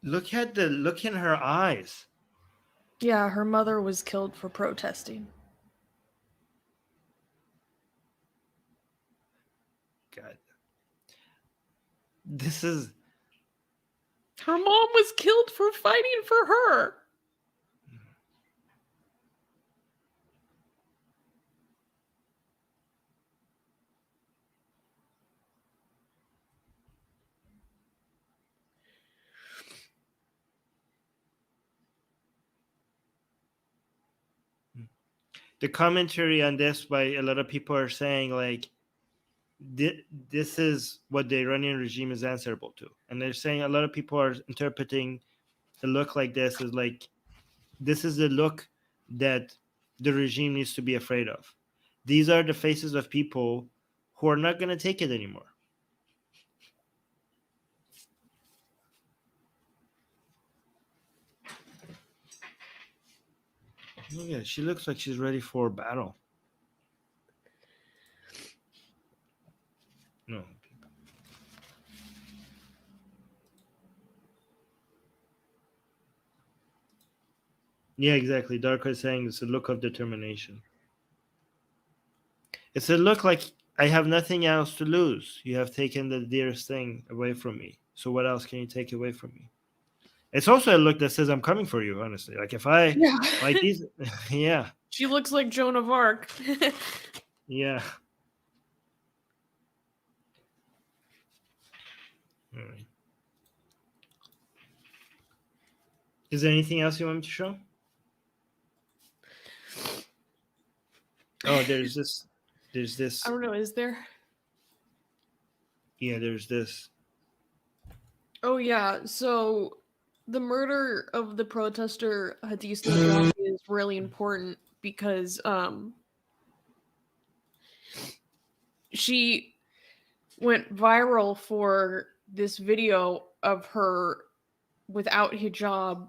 Look at the look in her eyes. Yeah, her mother was killed for protesting. God, this is Her mom was killed for fighting for her. the commentary on this by a lot of people are saying like this is what the Iranian regime is answerable to, and they're saying a lot of people are interpreting a look like this as like this is the look that the regime needs to be afraid of. These are the faces of people who are not going to take it anymore. Look at it. She looks like she's ready for battle. No. Yeah, exactly. Darko is saying it's a look of determination. It's a look like I have nothing else to lose. You have taken the dearest thing away from me. So what else can you take away from me? It's also a look that says I'm coming for you, honestly. Like if I Yeah. like these yeah. She looks like Joan of Arc. Yeah. All right. Is there anything else you want me to show? Oh, there's this. There's this. I don't know, is there? Yeah, there's this. Oh yeah, so the murder of the protester Hadis Najafi is really important because she went viral for this video of her without hijab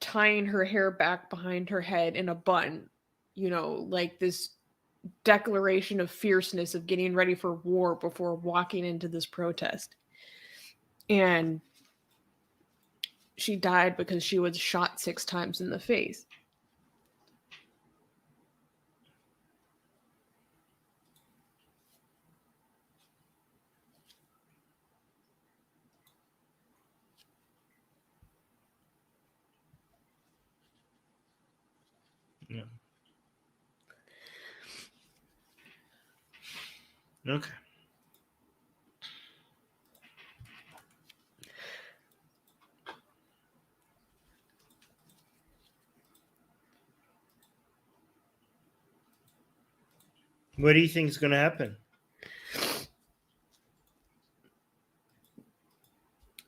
tying her hair back behind her head in a bun, you know, like this declaration of fierceness of getting ready for war before walking into this protest. And she died because she was shot 6 times in the face. Yeah. Okay. What do you think is going to happen?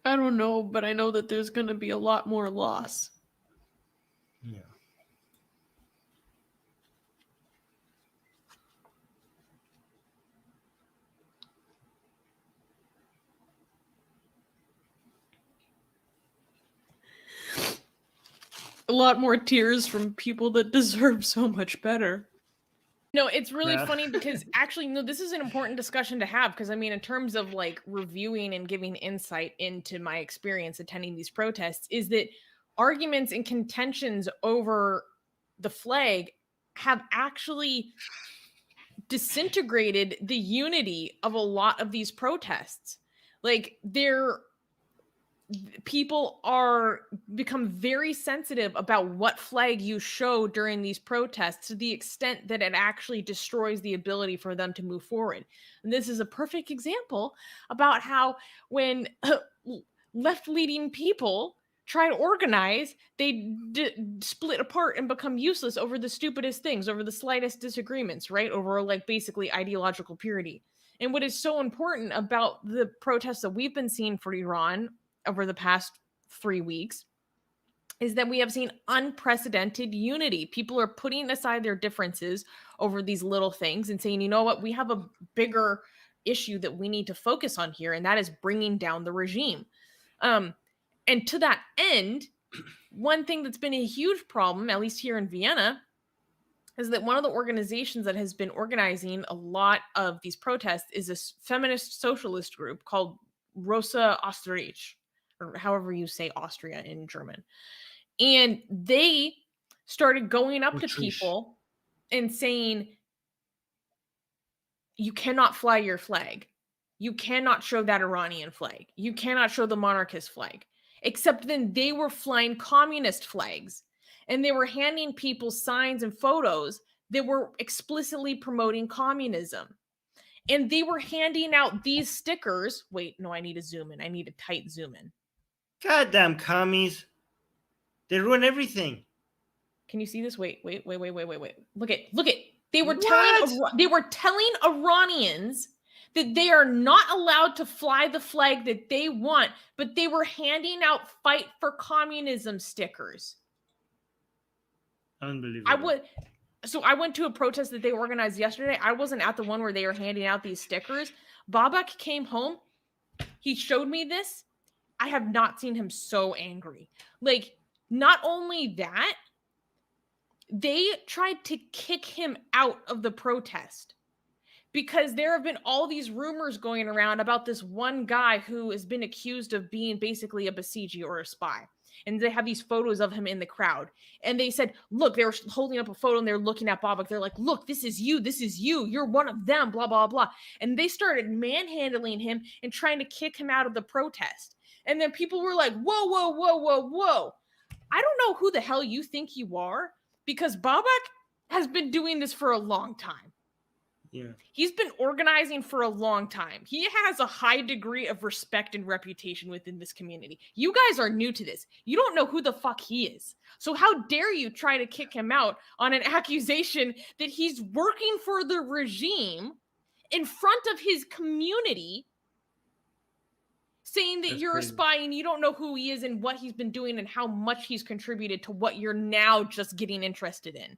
I don't know, but I know that there's going to be a lot more loss. Yeah. A lot more tears from people that deserve so much better. No, it's really Yeah. funny because actually, no, this is an important discussion to have because I mean, in terms of like reviewing and giving insight into my experience attending these protests, is that arguments and contentions over the flag have actually disintegrated the unity of a lot of these protests. Like, people are become very sensitive about what flag you show during these protests to the extent that it actually destroys the ability for them to move forward. And this is a perfect example about how when left-leaning people try to organize, they split apart and become useless over the stupidest things, over the slightest disagreements, right? Over like basically ideological purity. And what is so important about the protests that we've been seeing for Iran over the past 3 weeks is that we have seen unprecedented unity. People are putting aside their differences over these little things and saying, you know what, we have a bigger issue that we need to focus on here, and that is bringing down the regime. And to that end, one thing that's been a huge problem, at least here in Vienna, is that one of the organizations that has been organizing a lot of these protests is a feminist socialist group called Rosa Osterreich. or however you say Austria in German. And they started going up to Autriche. people and saying, you cannot fly your flag. You cannot show that Iranian flag. You cannot show the monarchist flag. Except then they were flying communist flags and they were handing people signs and photos that were explicitly promoting communism. And they were handing out these stickers. Wait, no, I need to zoom in. I need a tight zoom in. Goddamn commies. They ruin everything. Can you see this? Wait. Look at. They were telling Iranians that they are not allowed to fly the flag that they want, but they were handing out fight for communism stickers. Unbelievable. I went to a protest that they organized yesterday. I wasn't at the one where they were handing out these stickers. Babak came home. He showed me this. I have not seen him so angry. Like, not only that, they tried to kick him out of the protest because there have been all these rumors going around about this one guy who has been accused of being basically a Basiji or a spy. And they have these photos of him in the crowd. And they said, look, they were holding up a photo and they're looking at Babak. They're like, look, this is you. You're one of them, blah, blah, blah. And they started manhandling him and trying to kick him out of the protest. And then people were like, whoa. I don't know who the hell you think you are, because Babak has been doing this for a long time. Yeah. He's been organizing for a long time. He has a high degree of respect and reputation within this community. You guys are new to this. You don't know who the fuck he is. So how dare you try to kick him out on an accusation that he's working for the regime in front of his community, saying that you're crazy. A spy and you don't know who he is and what he's been doing and how much he's contributed to what you're now just getting interested in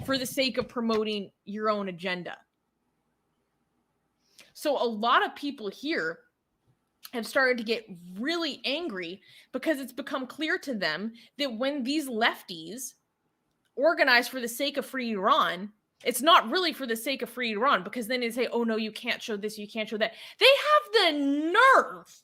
for the sake of promoting your own agenda. So a lot of people here have started to get really angry because it's become clear to them that when these lefties organize for the sake of free Iran, it's not really for the sake of free Iran, because then they say, oh no, you can't show this, you can't show that. They have the nerve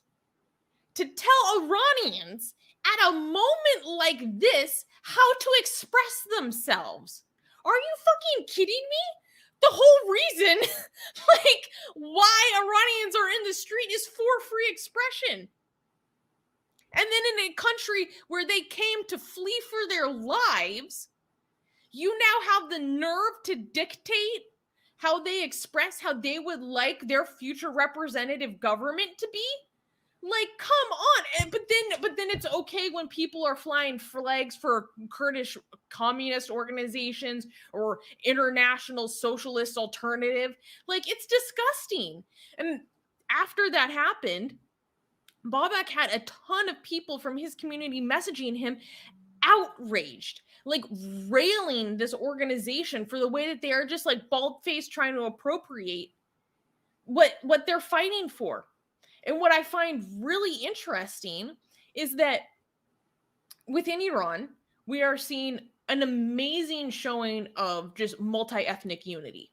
to tell Iranians at a moment like this how to express themselves. Are you fucking kidding me? The whole reason, like, why Iranians are in the street is for free expression. And then in a country where they came to flee for their lives, you now have the nerve to dictate how they express how they would like their future representative government to be? Like, come on. But then it's okay when people are flying flags for Kurdish communist organizations or international socialist alternative. Like, it's disgusting. And after that happened, Babak had a ton of people from his community messaging him outraged, like railing this organization for the way that they are just like bald-faced trying to appropriate what they're fighting for. And what I find really interesting is that within Iran, we are seeing an amazing showing of just multi-ethnic unity,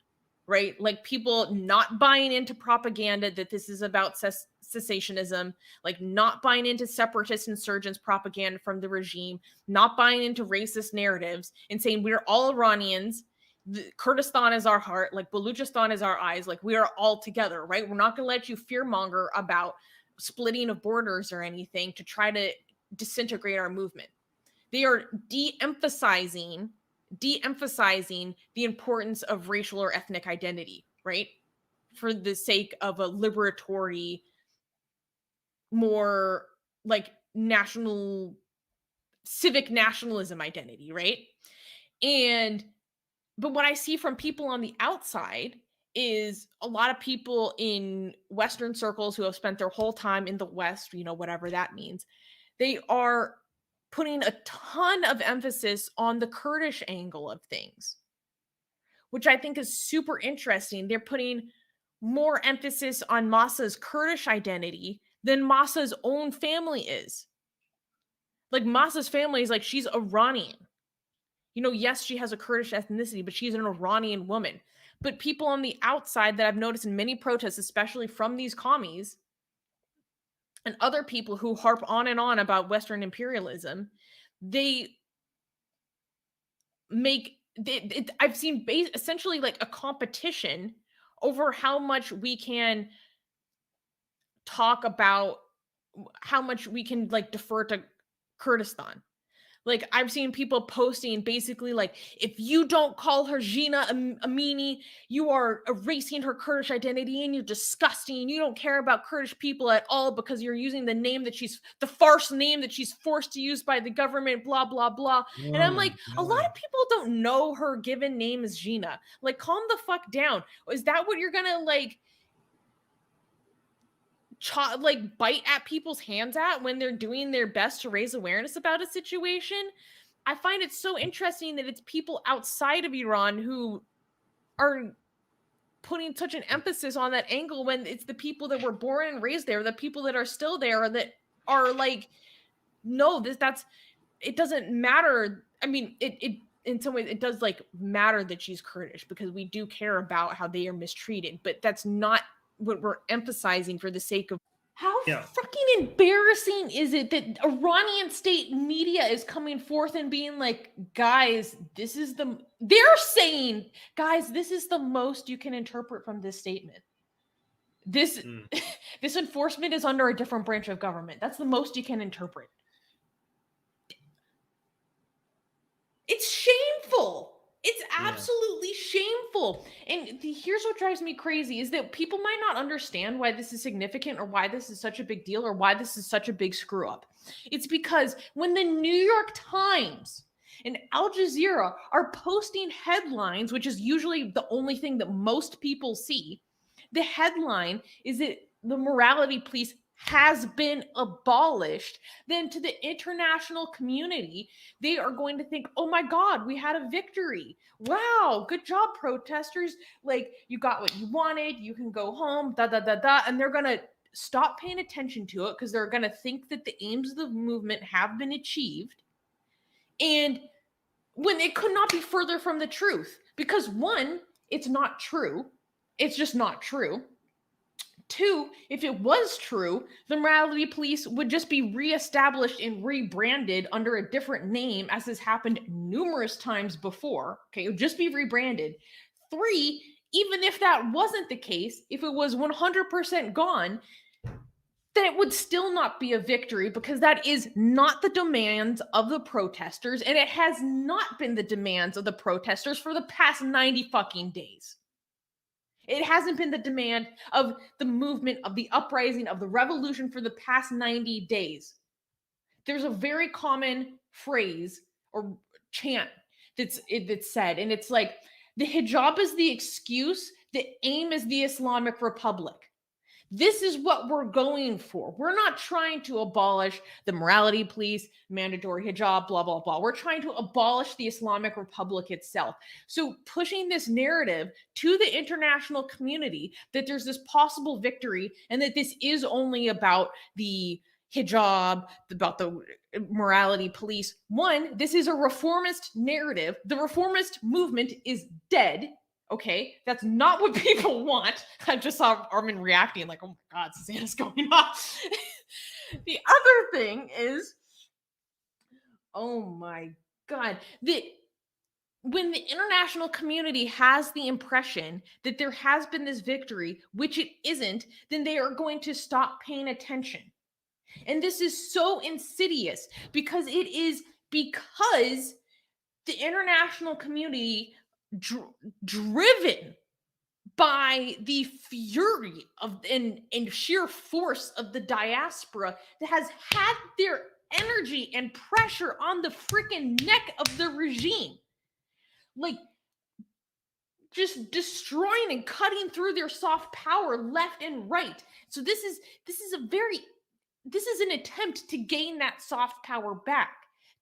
right? Like people not buying into propaganda that this is about cessationism, like not buying into separatist insurgents propaganda from the regime, not buying into racist narratives and saying we're all Iranians. Kurdistan is our heart, like Baluchistan is our eyes, like we are all together, right? We're not going to let you fearmonger about splitting of borders or anything to try to disintegrate our movement. They are de-emphasizing the importance of racial or ethnic identity, right? For the sake of a liberatory, more like national, civic nationalism identity, right? But what I see from people on the outside is a lot of people in Western circles who have spent their whole time in the West, you know, whatever that means, they are putting a ton of emphasis on the Kurdish angle of things, which I think is super interesting. They're putting more emphasis on Mahsa's Kurdish identity than Mahsa's own family is. Like Mahsa's family is like, she's Iranian. You know, yes, she has a Kurdish ethnicity, but she's an Iranian woman. But people on the outside that I've noticed in many protests, especially from these commies, and other people who harp on and on about Western imperialism, they make I've seen essentially like a competition over how much we can talk about, how much we can like defer to Kurdistan. Like, I've seen people posting basically like, if you don't call her Gina Amini, you are erasing her Kurdish identity and you're disgusting. You don't care about Kurdish people at all because you're using the name that the farce name that she's forced to use by the government, blah, blah, blah. And Oh I'm my like, a lot God. of people don't know her given name is Gina. Like, calm the fuck down. Is that what you're gonna like bite at people's hands at when they're doing their best to raise awareness about a situation? I find it so interesting that it's people outside of Iran who are putting such an emphasis on that angle when it's the people that were born and raised there, the people that are still there that are like, no, that's it doesn't matter. I mean, it in some ways it does like matter that she's Kurdish because we do care about how they are mistreated, but that's not what we're emphasizing for the sake of. How Yeah. fucking embarrassing is it that Iranian state media is coming forth and being like, guys, they're saying, guys, this is the most you can interpret from this statement. This this enforcement is under a different branch of government. That's the most you can interpret. It's shameful. It's absolutely shameful. And here's what drives me crazy is that people might not understand why this is significant or why this is such a big deal or why this is such a big screw up. It's because when the New York Times and Al Jazeera are posting headlines, which is usually the only thing that most people see, the headline is that the morality police has been abolished, then to the international community, they are going to think, oh my God, we had a victory. Wow, good job, protesters. Like, you got what you wanted, you can go home, da da da da. And they're going to stop paying attention to it because they're going to think that the aims of the movement have been achieved. And when it could not be further from the truth, because one, it's not true. It's just not true. Two, if it was true, the morality police would just be reestablished and rebranded under a different name, as has happened numerous times before. Okay, it would just be rebranded. Three, even if that wasn't the case, if it was 100% gone, then it would still not be a victory because that is not the demands of the protesters, and it has not been the demands of the protesters for the past 90 fucking days. It hasn't been the demand of the movement, of the uprising, of the revolution for the past 90 days. There's a very common phrase or chant that's said, and it's like, the hijab is the excuse, the aim is the Islamic Republic. This is what we're going for. We're not trying to abolish the morality police, mandatory hijab, blah, blah, blah. We're trying to abolish the Islamic Republic itself. So pushing this narrative to the international community that there's this possible victory and that this is only about the hijab, about the morality police. One, this is a reformist narrative. The reformist movement is dead. Okay, that's not what people want. I just saw Armin reacting like, oh my God, Susanna's going off. The other thing is, oh my God, when the international community has the impression that there has been this victory, which it isn't, then they are going to stop paying attention. And this is so insidious because because the international community driven by the fury of and sheer force of the diaspora that has had their energy and pressure on the freaking neck of the regime, like just destroying and cutting through their soft power left and right. So this is an attempt to gain that soft power back.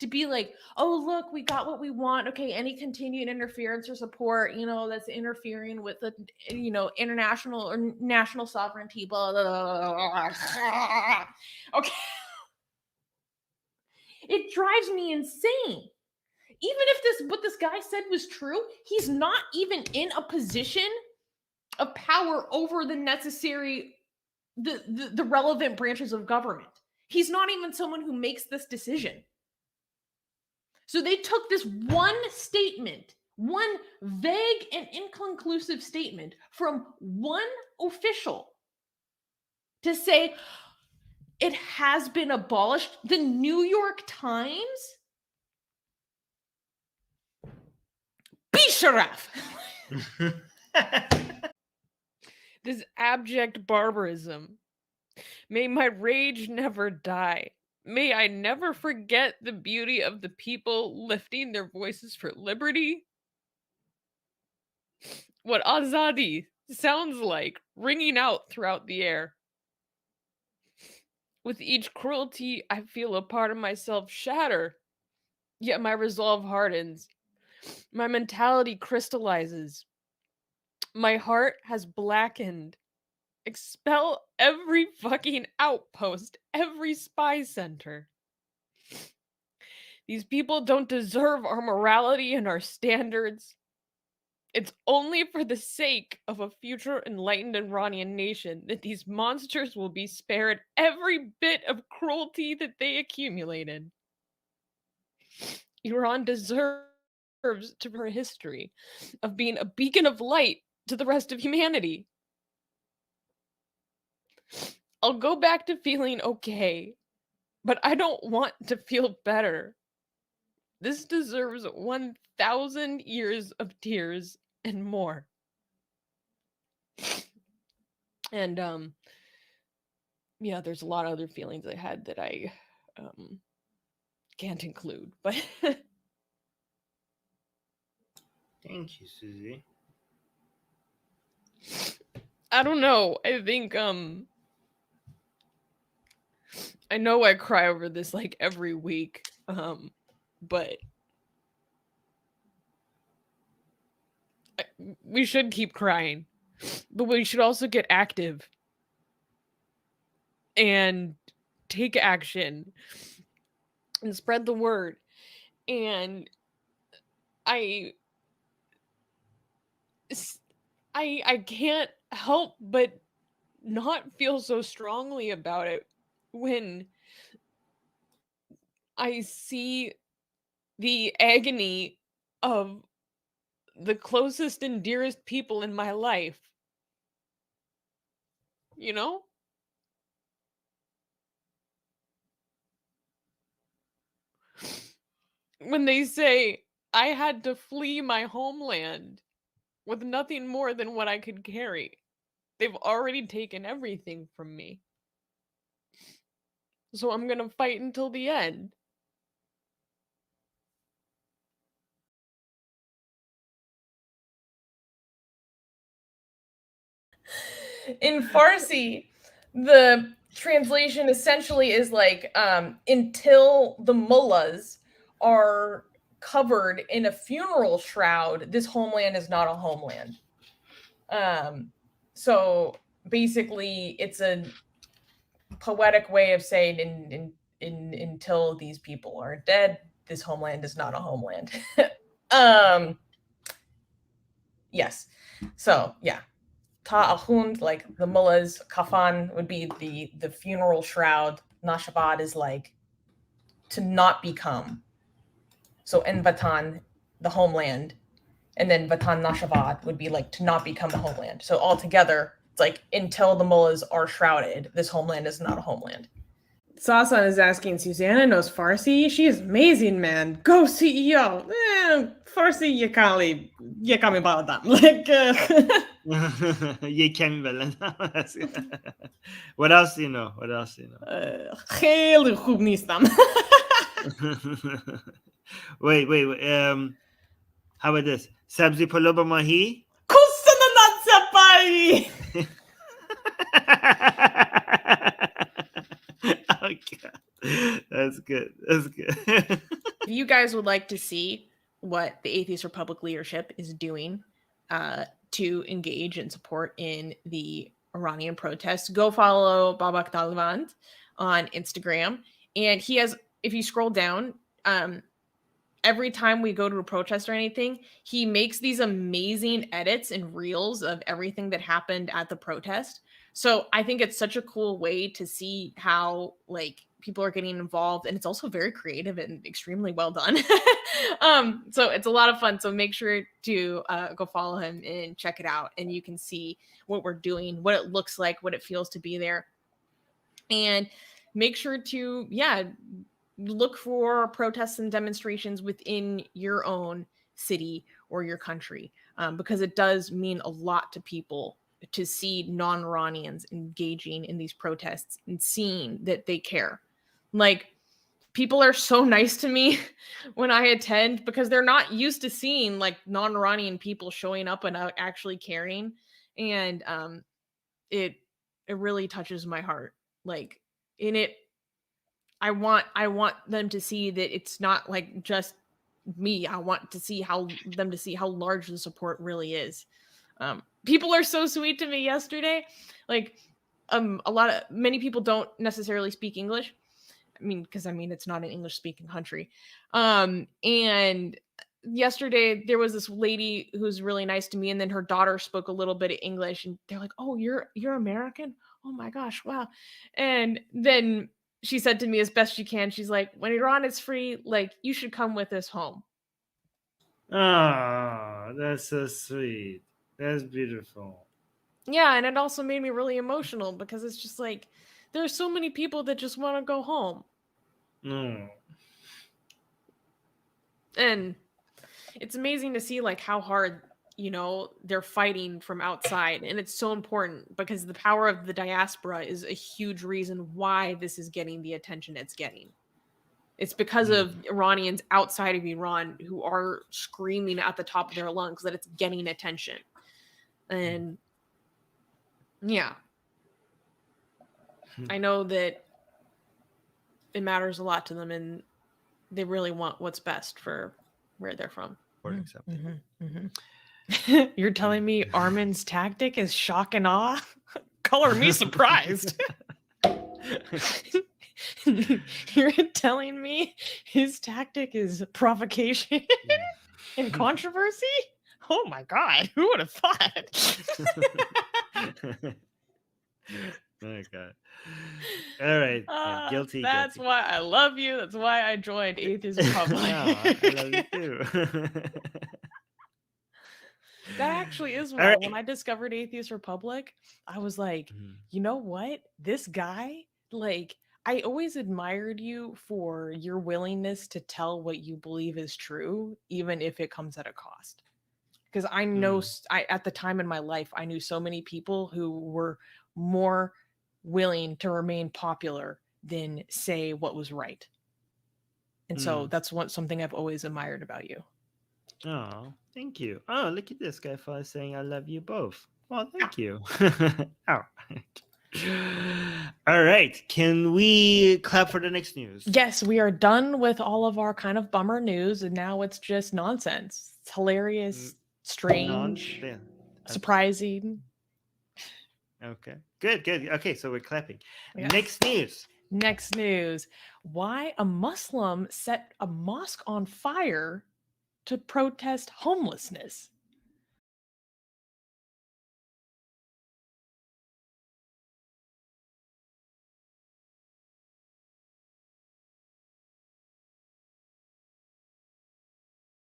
To be like, oh, look, we got what we want. Okay, any continued interference or support, that's interfering with the, international or national sovereignty, blah, blah, blah, blah. Okay. It drives me insane. Even if what this guy said was true, he's not even in a position of power over the necessary the relevant branches of government. He's not even someone who makes this decision. So they took this one statement, one vague and inconclusive statement from one official to say it has been abolished. The New York Times? Bisharaf! This abject barbarism. May my rage never die. May I never forget the beauty of the people lifting their voices for liberty. What Azadi sounds like ringing out throughout the air. With each cruelty, I feel a part of myself shatter, yet my resolve hardens. My mentality crystallizes. My heart has blackened. Expel every fucking outpost, every spy center. These people don't deserve our morality and our standards. It's only for the sake of a future enlightened Iranian nation that these monsters will be spared every bit of cruelty that they accumulated. Iran deserves to her history of being a beacon of light to the rest of humanity. I'll go back to feeling okay, but I don't want to feel better. This deserves 1,000 years of tears and more. And yeah, there's a lot of other feelings I had that I can't include, but Thank you, Susie. I don't know. I think I know I cry over this like every week, but we should keep crying, but we should also get active and take action and spread the word. And I can't help but not feel so strongly about it when I see the agony of the closest and dearest people in my life. You know? When they say, I had to flee my homeland with nothing more than what I could carry. They've already taken everything from me. So I'm gonna fight until the end. In Farsi, the translation essentially is like until the mullahs are covered in a funeral shroud, this homeland is not a homeland. So basically it's a poetic way of saying until these people are dead, this homeland is not a homeland. Yes. So yeah. Ta'ahund, like the mullahs, kafan would be the funeral shroud. Nashabad is like to not become. So en Vatan, the homeland, and then Vatan Nashabad would be like to not become the homeland. So altogether, it's like until the mullahs are shrouded, this homeland is not a homeland. Sasan is asking, Susanna knows Farsi? She is amazing, man. Go CEO. Farsi Yakali Yakami Baladam. Like Yekemi Belen. What else do you know? What else do you know? خیلی خوب نیستم. Wait. How about this? Sabzi polo ba mahi? Kusana natsapari. Okay. That's good. If you guys would like to see what the Atheist Republic leadership is doing to engage and support in the Iranian protests, go follow Babak Dalvand on Instagram. And he has, if you scroll down, every time we go to a protest or anything, he makes these amazing edits and reels of everything that happened at the protest. So I think it's such a cool way to see how like people are getting involved, and it's also very creative and extremely well done. So it's a lot of fun. So make sure to go follow him and check it out, and you can see what we're doing, what it looks like, what it feels to be there, and make sure to look for protests and demonstrations within your own city or your country, because it does mean a lot to people to see non-Iranians engaging in these protests and seeing that they care. Like, people are so nice to me when I attend, because they're not used to seeing like non-Iranian people showing up and actually caring, and it really touches my heart. Like, in it, I want them to see that it's not like just me. I want to see how large the support really is. People are so sweet to me yesterday. Like, many people don't necessarily speak English. I mean, because it's not an English speaking country. And yesterday there was this lady who's really nice to me, and then her daughter spoke a little bit of English, and they're like, "Oh, you're American? Oh my gosh, wow!" And then she said to me as best she can, she's like, "When Iran is free, like, you should come with us home." Oh, that's so sweet. That's beautiful. Yeah, and it also made me really emotional, because it's just like there's so many people that just want to go home. No. And it's amazing to see like how hard they're fighting from outside, and it's so important, because the power of the diaspora is a huge reason why this is getting the attention it's getting. It's because of Iranians outside of Iran who are screaming at the top of their lungs that it's getting attention. And yeah, I know that it matters a lot to them, and they really want what's best for where they're from. You're telling me Armin's tactic is shock and awe? Color me surprised. You're telling me his tactic is provocation and controversy? Oh my God, who would have thought? Oh my God. All right. Guilty. That's guilty. why I love you. That's why I joined Atheist Republic. I love you too. That actually is why. Right. When I discovered Atheist Republic, I was like, you know what? This guy, like, I always admired you for your willingness to tell what you believe is true, even if it comes at a cost. Because I know at the time in my life, I knew so many people who were more willing to remain popular than say what was right. And so that's something I've always admired about you. Oh, thank you. Oh, look at this guy for saying I love you both. Well, thank you. All right. Can we clap for the next news? Yes, we are done with all of our kind of bummer news, and now it's just nonsense. It's hilarious, strange, surprising. Okay. Good. Okay, so we're clapping. Yes. Next news. Why a Muslim set a mosque on fire to protest homelessness.